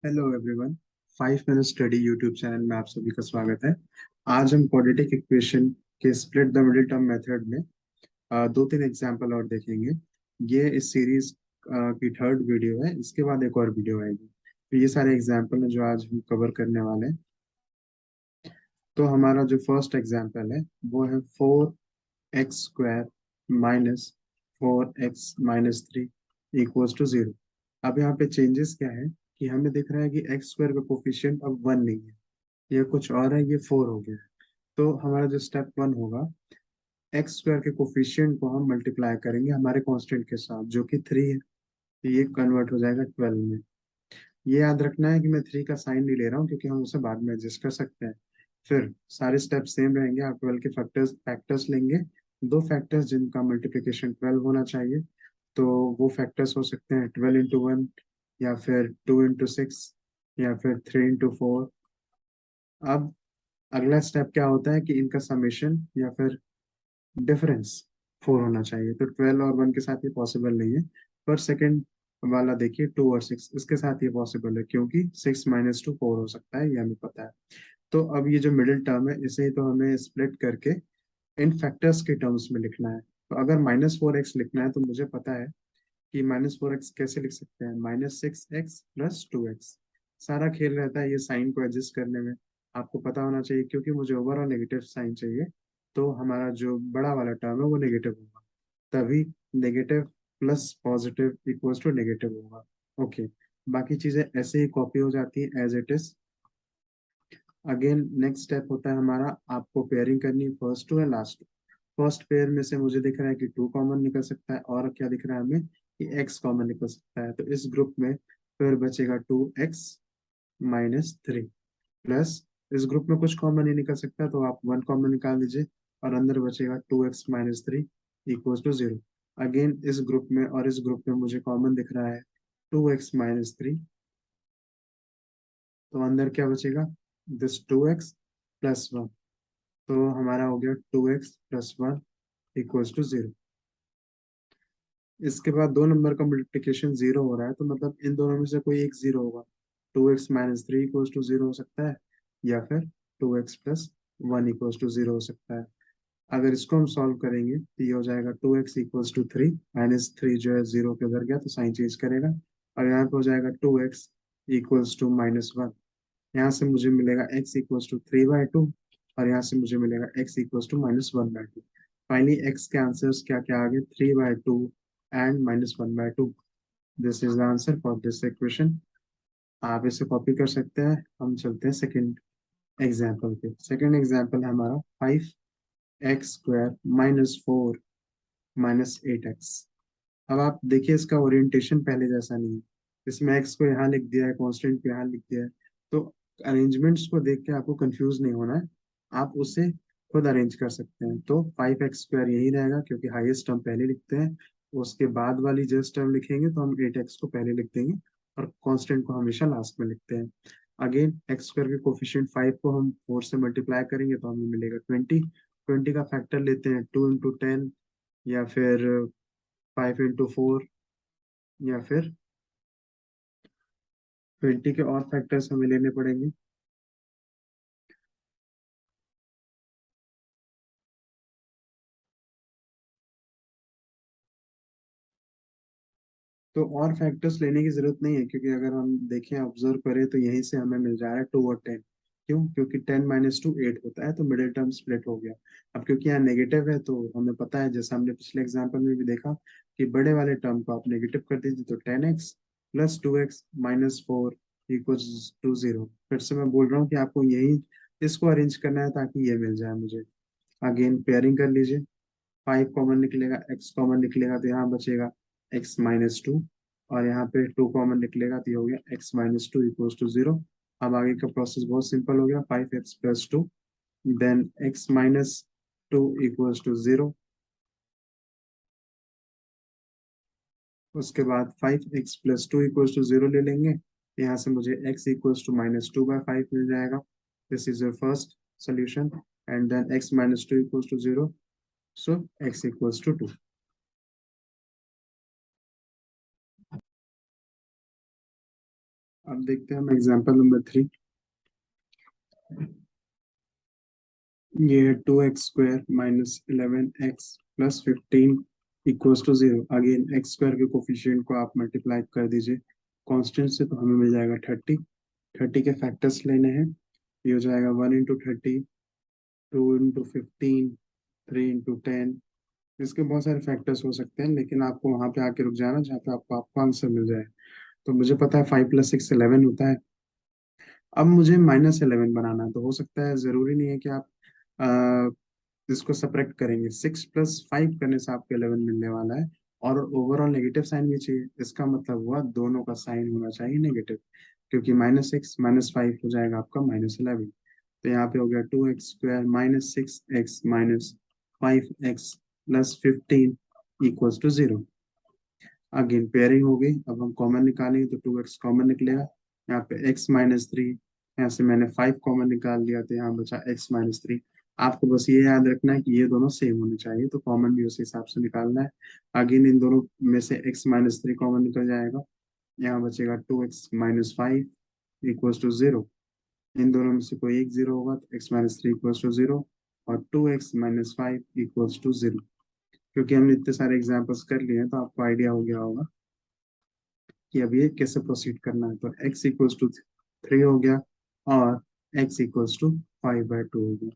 Hello everyone. 5 minute study YouTube channel में आप सभी का स्वागत है। आज हम क्वाड्रेटिक इक्वेशन के split the middle term method में दो तीन एग्जांपल और देखेंगे। ये इस सीरीज की थर्ड वीडियो है। इसके बाद एक और वीडियो आएगी। तो ये सारे एग्जांपल हैं जो आज हम कवर करने वाले हैं। तो हमारा जो फर्स्ट एग्जांपल है वो है 4x² minus 4x-3 equals to 0। अब यहाँ पे चेंजेस क्या है कि हमें दिख रहा है कि x² का कोफिशिएंट अब 1 नहीं है, ये कुछ और है, ये 4 हो गया है। तो हमारा जो स्टेप 1 होगा, x² के कोफिशिएंट को हम मल्टीप्लाई करेंगे हमारे कांस्टेंट के साथ जो कि 3 है। तो ये कन्वर्ट हो जाएगा 12 में। ये याद रखना है कि मैं 3 का साइन नहीं ले रहा हूँ क्योंकि हम उसे बाद में एडजस्ट कर सकते हैं। फिर सारे स्टेप सेम रहेंगे। आप 12 के फैक्टर्स फैक्टर्स लेंगे, दो फैक्टर्स जिनका मल्टीप्लिकेशन 12 होना चाहिए। तो वो फैक्टर्स हो सकते हैं 12 into 1, या फिर 2 into 6, या फिर 3 into 4। अब अगला स्टेप क्या होता है कि इनका समेशन या फिर डिफरेंस 4 होना चाहिए। तो 12 और 1 के साथ ये पॉसिबल नहीं है। पर सेकंड वाला देखिए, 2 और 6, इसके साथ ये पॉसिबल है क्योंकि 6 - 2 4 हो सकता है, ये हमें पता है। तो अब ये जो मिडिल टर्म है इसे ही तो हमें स्प्लिट करके इन फैक्टर्स के टर्म्स में लिखना है। तो अगर -4x लिखना है तो मुझे पता है कि -4x कैसे लिख सकते हैं, -6x+2x। सारा खेल रहता है ये साइन को एडजस्ट करने में। आपको पता होना चाहिए क्योंकि मुझे ओवरऑल नेगेटिव साइन चाहिए। तो हमारा जो बड़ा वाला टर्म है वो नेगेटिव होगा, तभी negative plus positive equals to negative होगा। ओके, बाकी चीजें ऐसे ही कॉपी हो जाती है as it is. Again next step होता है हमारा, आपको पेयरिंग करनी है फर्स्ट टू है लास्ट टू। फर्स्ट पेयर में से मुझे दिख रहा है कि 2 कॉमन निकल सकता है, और क्या दिख रहा है हमें कि x कॉमन निकल सकता है। तो इस ग्रुप में फिर बचेगा 2x-3 प्लस, इस ग्रुप में कुछ कॉमन नहीं निकल सकता तो आप 1 कॉमन निकाल दीजिए, और अंदर बचेगा 2x-3 इक्वल्स टू 0। अगेन इस ग्रुप में और इस ग्रुप में मुझे कॉमन दिख रहा है 2x-3। तो अंदर क्या बचेगा, दिस 2x+1। तो हमारा हो गया 2x+1 इक्वल्स टू 0। इसके बाद दो नंबर का मल्टीप्लिकेशन 0 हो रहा है, तो मतलब इन दोनों में से कोई एक 0 होगा। 2x-3 इक्वल्स टू 0 हो सकता है, या फिर 2x+1 इक्वल्स टू 0 हो सकता है। अगर इसको हम सॉल्व करेंगे तो ये हो जाएगा 2x=3, -3 जो है 0 के उधर गया तो साइन चेंज करेगा, और यहाँ पे हो जाएगा 2x=-1। यहाँ से मुझे मिलेगा x=3/2, और यहाँ से मुझे मिलेगा x=-1/2। फाइनली x के आंसर्स क्या क्या आ गए, 3/2 and -1/2। This is the answer for this equation. आप इसे कॉपी कर सकते हैं। हम चलते हैं सेकंड एग्जाम्पल पे। सेकंड एग्जाम्पल है हमारा 5x² - 4 - 8x। अब आप देखिए इसका ओरिएंटेशन पहले जैसा नहीं है। इसमें एक्स को यहाँ लिख दिया है, कांस्टेंट को यहाँ लिख दिया है। तो अरेंजमेंट्स को देख के आपको कंफ्यूज नहीं होना है, आप उसे खुद अरेंज कर सकते हैं। तो 5x² यही रहेगा क्योंकि हाईएस्ट टर्म पहले लिखते हैं। उसके बाद वाली जस्ट टर्म लिखेंगे तो हम 8x को पहले लिख देंगे, और कांस्टेंट को हमेशा लास्ट में लिखते हैं। अगेन x² के कोफिशिएंट 5 को हम 4 से मल्टीप्लाई करेंगे तो हमें मिलेगा 20। 20 का फैक्टर लेते हैं 2 into 10, या फिर 5 into 4, या फिर 20 के और फैक्टर्स हमें लेने पड़ेंगे। तो और फैक्टर्स लेने की जरूरत नहीं है क्योंकि अगर हम देखें ऑब्जर्व करें तो यहीं से हमें मिल जा रहा है 2 और 10। क्यों? क्योंकि 10 - 2 8 होता है, तो मिडिल टर्म स्प्लिट हो गया। अब क्योंकि यहाँ नेगेटिव है तो हमें पता है, जैसा हमने पिछले एग्जाम्पल में भी देखा, कि बड़े वाले टर्म को आप नेगेटिव कर दीजिए तो 10x+2x-4 = 0। फिर से मैं बोल रहा हूँ कि आपको यही इसको अरेंज करना है ताकि ये मिल जाए मुझे। अगेन पेयरिंग कर लीजिए। 5 कॉमन निकलेगा, x कॉमन निकलेगा तो यहाँ बचेगा x-2, और यहाँ पे 2 कॉमन निकलेगा तो ये हो गया x-2 इक्वल्स टू 0। अब आगे का प्रोसेस बहुत सिंपल हो गया, 5x+2, then x-2 equals to 0। उसके बाद 5x+2 इक्वल्स टू 0 ले लेंगे, यहाँ से मुझे x इक्वल्स टू -2/5 मिल जाएगा। This is your first solution, and then x-2 equals to 0, so x equals to 2। अब देखते हैं हम एग्जाम्पल नंबर 3। ये है 2x² minus 11x plus 15 equals to 0। Again x square के कोफिशिएंट को आप मल्टीप्लाई कर दीजिए कांस्टेंट से, तो हमें मिल जाएगा 30। 30 के फैक्टर्स लेने हैं। ये हो जाएगा 1 इंटू 30, 2 इंटू 15, 3 इंटू 10। इसके बहुत सारे फैक्टर्स हो सकते हैं, लेकिन आपको वहां पे आके रुक जाना जहाँ पे आपको आपको आंसर मिल जाए। तो मुझे पता है 5 + 6 11 होता है। अब मुझे -11 बनाना है, तो हो सकता है, जरूरी नहीं है कि आप इसको सब्ट्रैक्ट करेंगे। 6 + 5 करने से आपको 11 मिलने वाला है। और ओवरऑल नेगेटिव साइन भी चाहिए, इसका मतलब हुआ दोनों का साइन होना चाहिए नेगेटिव, क्योंकि -6 - 5 हो जाएगा आपका -11। तो यहाँ पे हो गया 2x² minus 6x minus 5x plus 15 equals to 0। Again pairing हो गई। अब हम कॉमन निकालेंगे तो 2x कॉमन निकलेगा। यहाँ पे x - 3, यहाँ से मैंने 5 कॉमन निकाल लिया, तो यहाँ बचा x - 3। आपको बस ये याद रखना है कि ये दोनों सेम होने चाहिए, तो कॉमन भी उस हिसाब से निकालना है। अगेन इन दोनों में से x - 3 कॉमन निकल जाएगा। यहाँ बचेगा 2x - 5 इक्वल्स टू 0। इन दोनों में से कोई एक जीरो होगा, तो x - 3 इक्वल्स टू 0 और 2x - 5 इक्वल्स टू 0। क्योंकि हमने इतने सारे एग्जाम्पल्स कर लिए हैं, तो आपको आइडिया हो गया होगा कि अब ये कैसे प्रोसीड करना है। तो x इक्वल्स टू 3 हो गया और x इक्वल्स टू 5/2 हो गया।